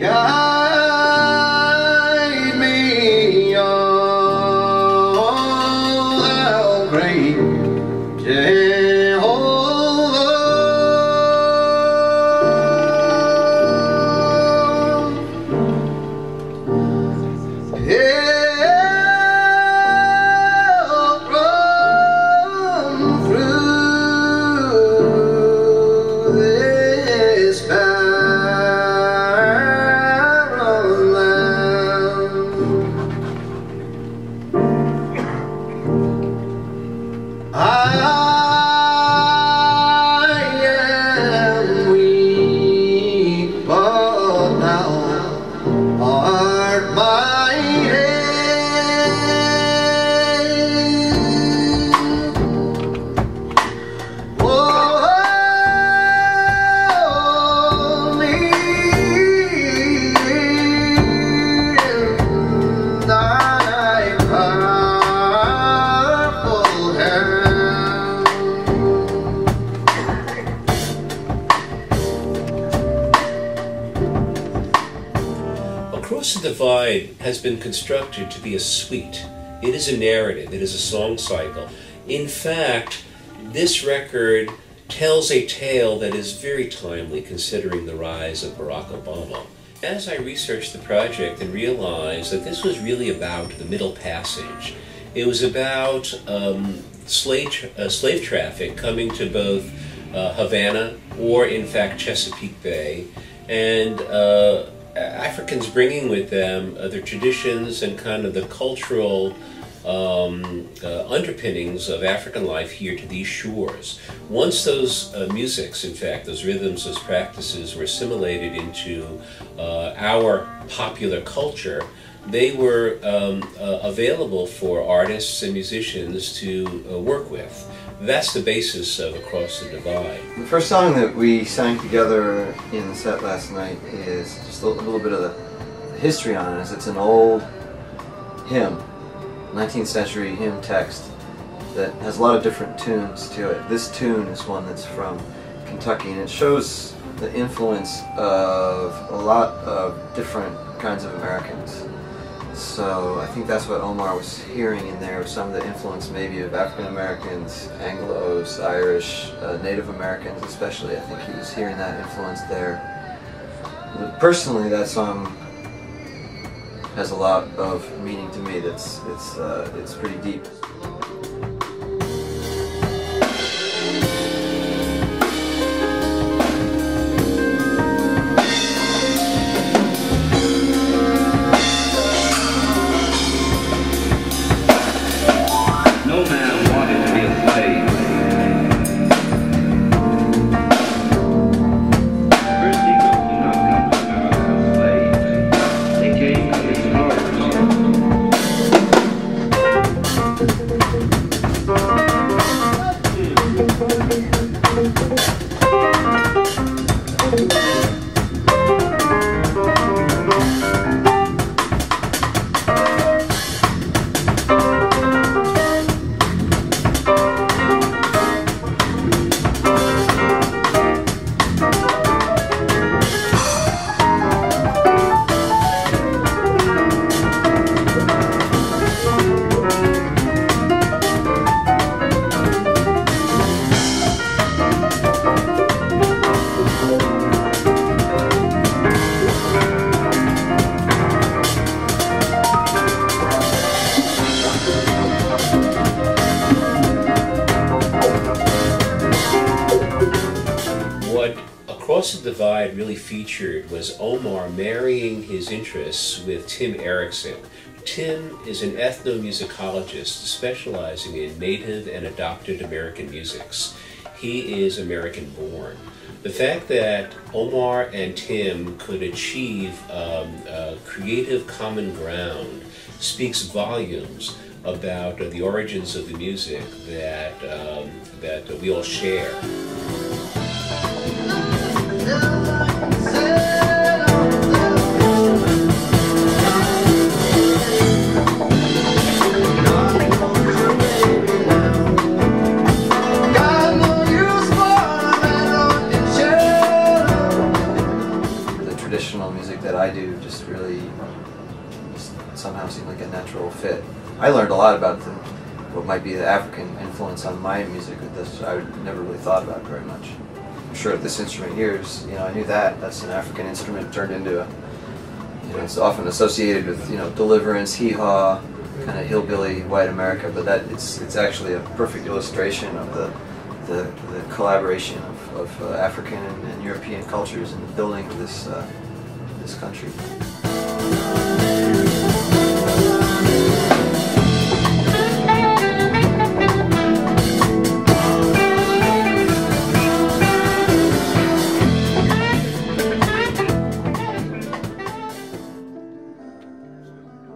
Guide me on, thou great Jehovah. Help run through this barren land. I am weak, but thou art my head. Hold me in thy powerful hand. Across the Divide has been constructed to be a suite. It is a narrative, it is a song cycle. In fact, this record tells a tale that is very timely considering the rise of Barack Obama. As I researched the project and realized that this was really about the Middle Passage, it was about slave traffic coming to both Havana or in fact Chesapeake Bay, and Africans bringing with them their traditions and kind of the cultural underpinnings of African life here to these shores. Once those musics, in fact, those rhythms, those practices were assimilated into our popular culture, they were available for artists and musicians to work with. That's the basis of Across the Divide. The first song that we sang together in the set last night is just a little bit of the history on it. It's an old hymn, 19th century hymn text that has a lot of different tunes to it. This tune is one that's from Kentucky, and it shows the influence of a lot of different kinds of Americans. So I think that's what Omar was hearing in there, some of the influence maybe of African Americans, Anglos, Irish, Native Americans especially. I think he was hearing that influence there. But personally, that song has a lot of meaning to me. It's pretty deep. Across the Divide really featured was Omar marrying his interests with Tim Eriksen. Tim is an ethnomusicologist specializing in native and adopted American musics. He is American born. The fact that Omar and Tim could achieve creative common ground speaks volumes about the origins of the music that we all share. I do just really somehow seem like a natural fit. I learned a lot about what might be the African influence on my music with this. I never really thought about it very much. I'm sure this instrument here is, I knew that's an African instrument turned into a, it's often associated with, deliverance, hee-haw, kind of hillbilly white America, but it's actually a perfect illustration of the collaboration of African and European cultures in the building of this country.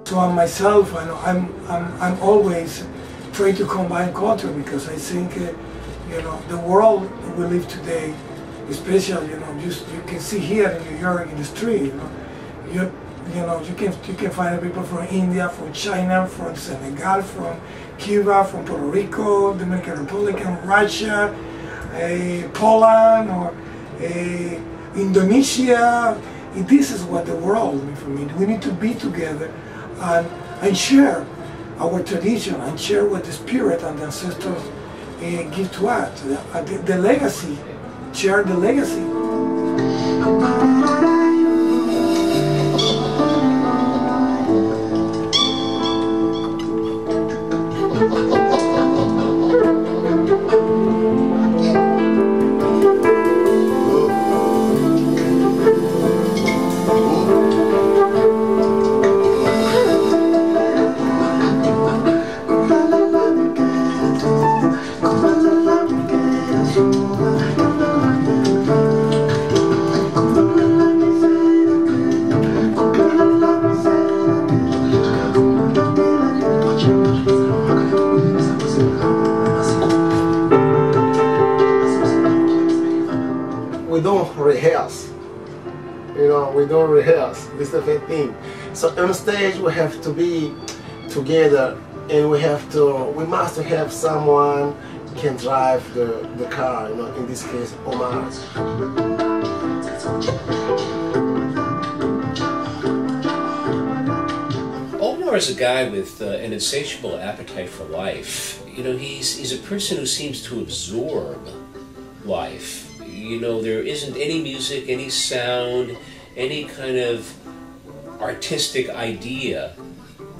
So myself, I'm always trying to combine culture, because I think the world we live today, especially you can see here in New York in the street, you can find people from India, from China, from Senegal, from Cuba, from Puerto Rico, Dominican Republic, Russia, Poland, or Indonesia. This is what the world means for me. We need to be together and share our tradition and share what the spirit and the ancestors give to us. The legacy, share the legacy. We don't rehearse. We don't rehearse. This is the main thing. So on stage we have to be together, and we must have someone can drive the car. In this case, Omar. Omar is a guy with an insatiable appetite for life. He's a person who seems to absorb life. There isn't any music, any sound, any kind of artistic idea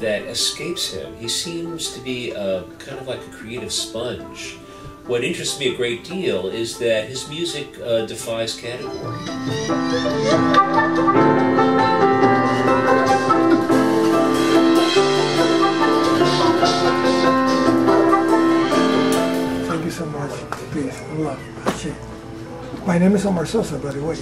that escapes him. He seems to be kind of like a creative sponge. What interests me a great deal is that his music defies category. Thank you so much. Peace and love. My name is Omar Sosa, by the way.